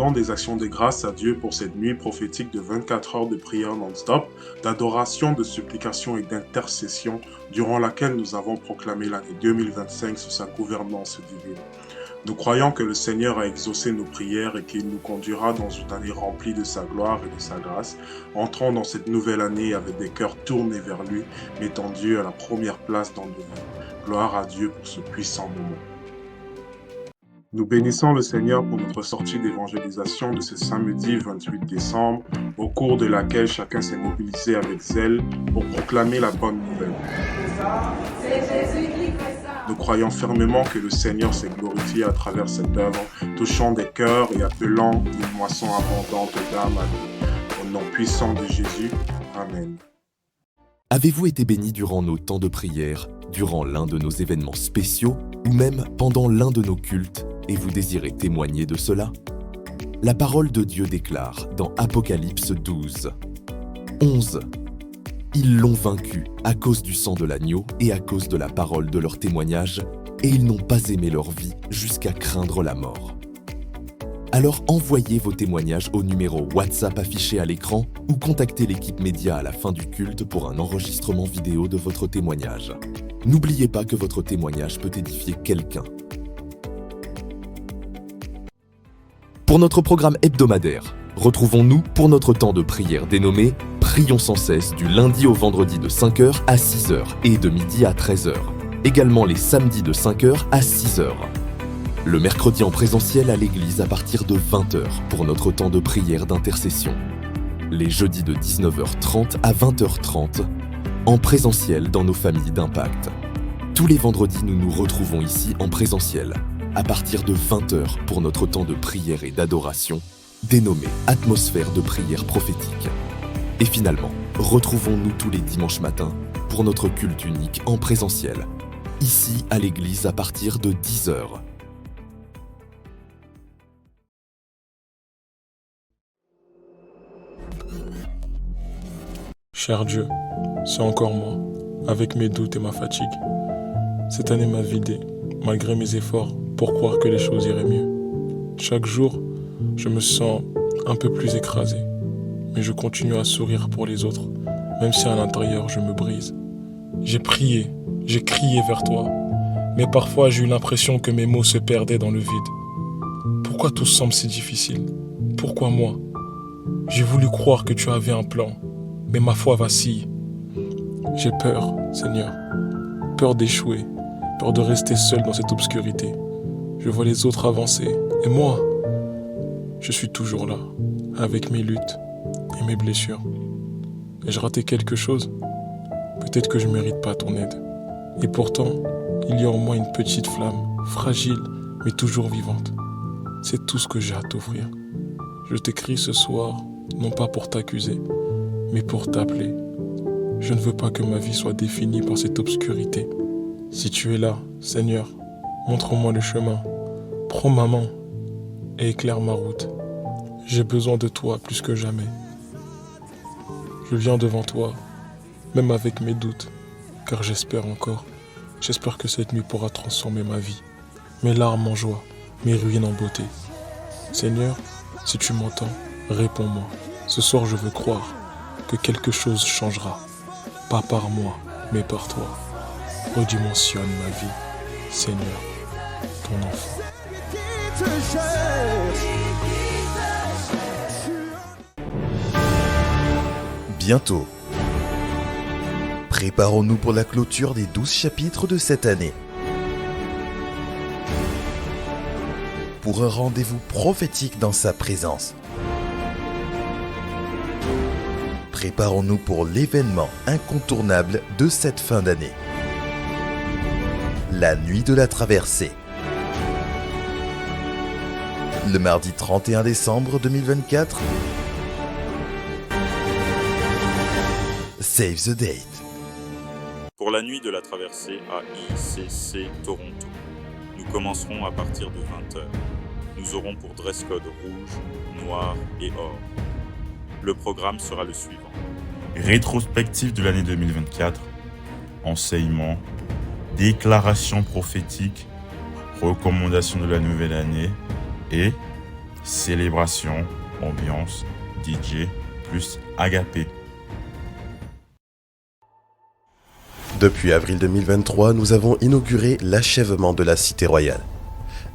rendons des actions de grâce à Dieu pour cette nuit prophétique de 24 heures de prière non-stop, d'adoration, de supplication et d'intercession, durant laquelle nous avons proclamé l'année 2025 sous sa gouvernance divine. Nous croyons que le Seigneur a exaucé nos prières et qu'il nous conduira dans une année remplie de sa gloire et de sa grâce. Entrons dans cette nouvelle année avec des cœurs tournés vers lui, mettant Dieu à la première place dans nos vies. Gloire à Dieu pour ce puissant moment. Nous bénissons le Seigneur pour notre sortie d'évangélisation de ce samedi 28 décembre, au cours de laquelle chacun s'est mobilisé avec zèle pour proclamer la bonne nouvelle. Nous croyons fermement que le Seigneur s'est glorifié à travers cette œuvre, touchant des cœurs et appelant une moisson abondante d'âmes à lui. Au nom puissant de Jésus, Amen. Avez-vous été béni durant nos temps de prière, durant l'un de nos événements spéciaux ou même pendant l'un de nos cultes et vous désirez témoigner de cela? La parole de Dieu déclare dans Apocalypse 12, 11. Ils l'ont vaincu à cause du sang de l'agneau et à cause de la parole de leur témoignage, et ils n'ont pas aimé leur vie jusqu'à craindre la mort. Alors envoyez vos témoignages au numéro WhatsApp affiché à l'écran ou contactez l'équipe média à la fin du culte pour un enregistrement vidéo de votre témoignage. N'oubliez pas que votre témoignage peut édifier quelqu'un. Pour notre programme hebdomadaire, retrouvons-nous pour notre temps de prière dénommé « Prions sans cesse » du lundi au vendredi de 5h à 6h et de midi à 13h. Également les samedis de 5h à 6h. Le mercredi en présentiel à l'église à partir de 20h pour notre temps de prière d'intercession. Les jeudis de 19h30 à 20h30 en présentiel dans nos familles d'impact. Tous les vendredis, nous nous retrouvons ici en présentiel à partir de 20h pour notre temps de prière et d'adoration, dénommé Atmosphère de prière prophétique. Et finalement, retrouvons-nous tous les dimanches matins pour notre culte unique en présentiel, ici à l'église à partir de 10h. Cher Dieu, c'est encore moi, avec mes doutes et ma fatigue. Cette année m'a vidé, malgré mes efforts, pour croire que les choses iraient mieux. Chaque jour, je me sens un peu plus écrasé, mais je continue à sourire pour les autres, même si à l'intérieur je me brise. J'ai prié, j'ai crié vers toi, mais parfois j'ai eu l'impression que mes mots se perdaient dans le vide. Pourquoi tout semble si difficile? Pourquoi moi? J'ai voulu croire que tu avais un plan, mais ma foi vacille. J'ai peur, Seigneur, peur d'échouer, peur de rester seul dans cette obscurité. Je vois les autres avancer, et moi, je suis toujours là, avec mes luttes et mes blessures. Ai-je raté quelque chose? Peut-être que je ne mérite pas ton aide. Et pourtant, il y a en moi une petite flamme, fragile, mais toujours vivante. C'est tout ce que j'ai à t'offrir. Je t'écris ce soir, non pas pour t'accuser, mais pour t'appeler. Je ne veux pas que ma vie soit définie par cette obscurité. Si tu es là, Seigneur, montre-moi le chemin. Prends ma main et éclaire ma route. J'ai besoin de toi plus que jamais. Je viens devant toi, même avec mes doutes, car j'espère encore. J'espère que cette nuit pourra transformer ma vie, mes larmes en joie, mes ruines en beauté. Seigneur, si tu m'entends, réponds-moi. Ce soir, je veux croire que quelque chose changera, pas par moi, mais par toi. Redimensionne ma vie, Seigneur, ton enfant. Bientôt. Préparons-nous pour la clôture des 12 chapitres de cette année. Pour un rendez-vous prophétique dans sa présence. Préparons-nous pour l'événement incontournable de cette fin d'année. La nuit de la traversée. Le mardi 31 décembre 2024. Save the date. Pour la nuit de la traversée à ICC Toronto, nous commencerons à partir de 20h. Nous aurons pour dress code rouge, noir et or. Le programme sera le suivant. Rétrospective de l'année 2024, enseignement, déclaration prophétique, recommandation de la nouvelle année et célébration, ambiance, DJ, plus agapé. Depuis avril 2023, nous avons inauguré l'achèvement de la Cité Royale.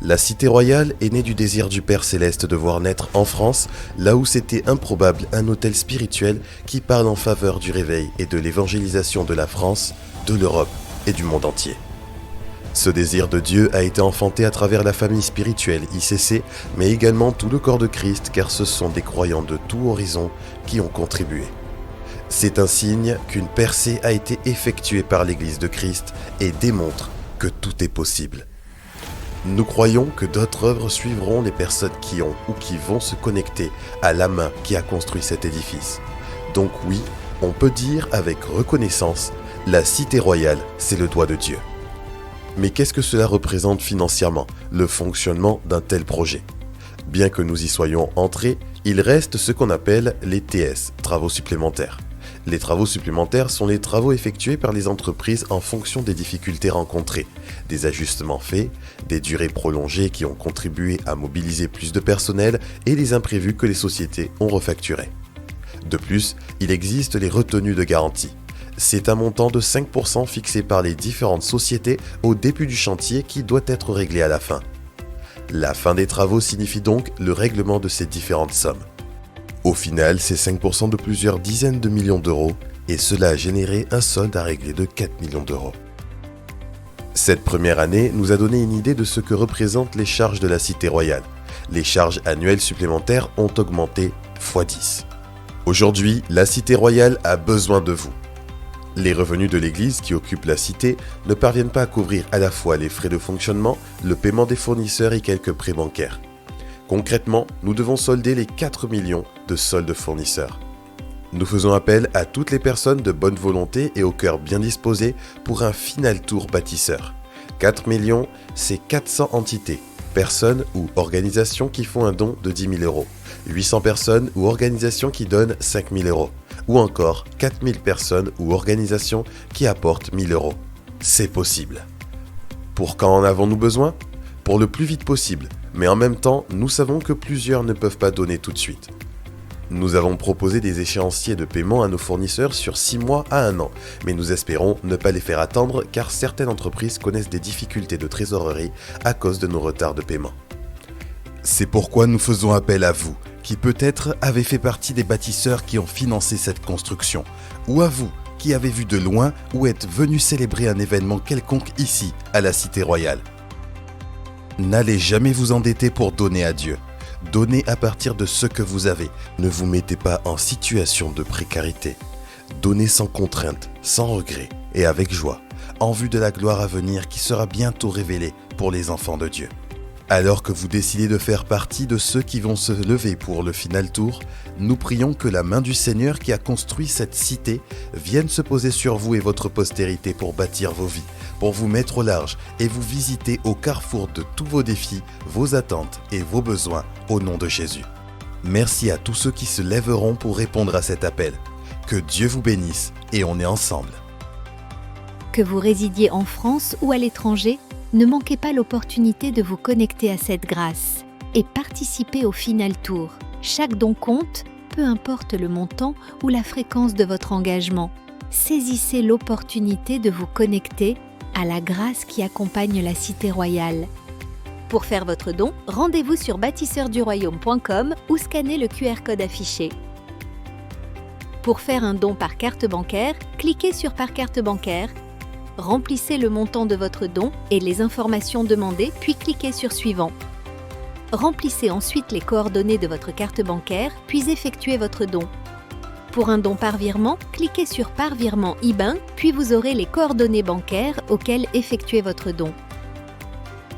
La Cité Royale est née du désir du Père Céleste de voir naître en France, là où c'était improbable, un hôtel spirituel qui parle en faveur du réveil et de l'évangélisation de la France, de l'Europe et du monde entier. Ce désir de Dieu a été enfanté à travers la famille spirituelle ICC, mais également tout le corps de Christ, car ce sont des croyants de tout horizon qui ont contribué. C'est un signe qu'une percée a été effectuée par l'Église de Christ et démontre que tout est possible. Nous croyons que d'autres œuvres suivront les personnes qui ont ou qui vont se connecter à la main qui a construit cet édifice. Donc oui, on peut dire avec reconnaissance, la Cité Royale, c'est le doigt de Dieu. Mais qu'est-ce que cela représente financièrement, le fonctionnement d'un tel projet ? Bien que nous y soyons entrés, il reste ce qu'on appelle les TS, travaux supplémentaires. Les travaux supplémentaires sont les travaux effectués par les entreprises en fonction des difficultés rencontrées, des ajustements faits, des durées prolongées qui ont contribué à mobiliser plus de personnel et les imprévus que les sociétés ont refacturés. De plus, il existe les retenues de garantie. C'est un montant de 5% fixé par les différentes sociétés au début du chantier qui doit être réglé à la fin. La fin des travaux signifie donc le règlement de ces différentes sommes. Au final, c'est 5% de plusieurs dizaines de millions d'euros et cela a généré un solde à régler de 4 millions d'euros. Cette première année nous a donné une idée de ce que représentent les charges de la Cité Royale. Les charges annuelles supplémentaires ont augmenté x10. Aujourd'hui, la Cité Royale a besoin de vous. Les revenus de l'église qui occupe la cité ne parviennent pas à couvrir à la fois les frais de fonctionnement, le paiement des fournisseurs et quelques prêts bancaires. Concrètement, nous devons solder les 4 millions de soldes fournisseurs. Nous faisons appel à toutes les personnes de bonne volonté et au cœur bien disposé pour un final tour bâtisseur. 4 millions, c'est 400 entités, personnes ou organisations qui font un don de 10 000 euros, 800 personnes ou organisations qui donnent 5 000 euros, ou encore 4 000 personnes ou organisations qui apportent 1 000 euros. C'est possible. Pour quand en avons-nous besoin ? Pour le plus vite possible, mais en même temps, nous savons que plusieurs ne peuvent pas donner tout de suite. Nous avons proposé des échéanciers de paiement à nos fournisseurs sur 6 mois à 1 an, mais nous espérons ne pas les faire attendre car certaines entreprises connaissent des difficultés de trésorerie à cause de nos retards de paiement. C'est pourquoi nous faisons appel à vous, qui peut-être avez fait partie des bâtisseurs qui ont financé cette construction, ou à vous, qui avez vu de loin ou êtes venus célébrer un événement quelconque ici, à la Cité Royale. N'allez jamais vous endetter pour donner à Dieu. Donnez à partir de ce que vous avez. Ne vous mettez pas en situation de précarité. Donnez sans contrainte, sans regret et avec joie, en vue de la gloire à venir qui sera bientôt révélée pour les enfants de Dieu. Alors que vous décidez de faire partie de ceux qui vont se lever pour le final tour, nous prions que la main du Seigneur qui a construit cette cité vienne se poser sur vous et votre postérité pour bâtir vos vies, pour vous mettre au large et vous visiter au carrefour de tous vos défis, vos attentes et vos besoins au nom de Jésus. Merci à tous ceux qui se lèveront pour répondre à cet appel. Que Dieu vous bénisse et on est ensemble. Que vous résidiez en France ou à l'étranger, ne manquez pas l'opportunité de vous connecter à cette grâce et participer au final tour. Chaque don compte, peu importe le montant ou la fréquence de votre engagement. Saisissez l'opportunité de vous connecter à la grâce qui accompagne la Cité Royale. Pour faire votre don, rendez-vous sur bâtisseurdurroyaume.com ou scannez le QR code affiché. Pour faire un don par carte bancaire, cliquez sur Par carte bancaire, remplissez le montant de votre don et les informations demandées, puis cliquez sur Suivant. Remplissez ensuite les coordonnées de votre carte bancaire, puis effectuez votre don. Pour un don par virement, cliquez sur Par virement IBAN, puis vous aurez les coordonnées bancaires auxquelles effectuer votre don.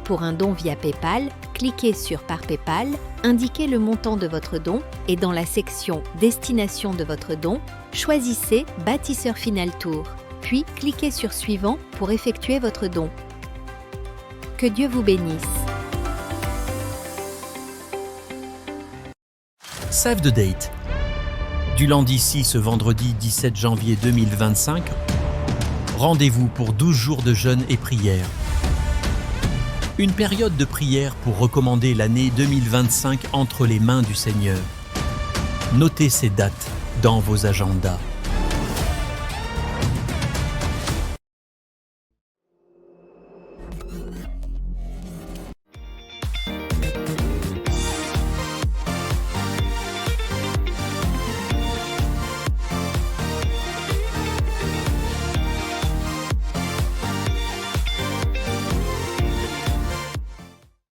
Pour un don via PayPal, cliquez sur Par PayPal, indiquez le montant de votre don et dans la section Destination de votre don, choisissez Bâtisseur Final Tour, puis cliquez sur Suivant pour effectuer votre don. Que Dieu vous bénisse. Save the date. Du lundi 6 au vendredi 17 janvier 2025, rendez-vous pour 12 jours de jeûne et prière. Une période de prière pour recommander l'année 2025 entre les mains du Seigneur. Notez ces dates dans vos agendas.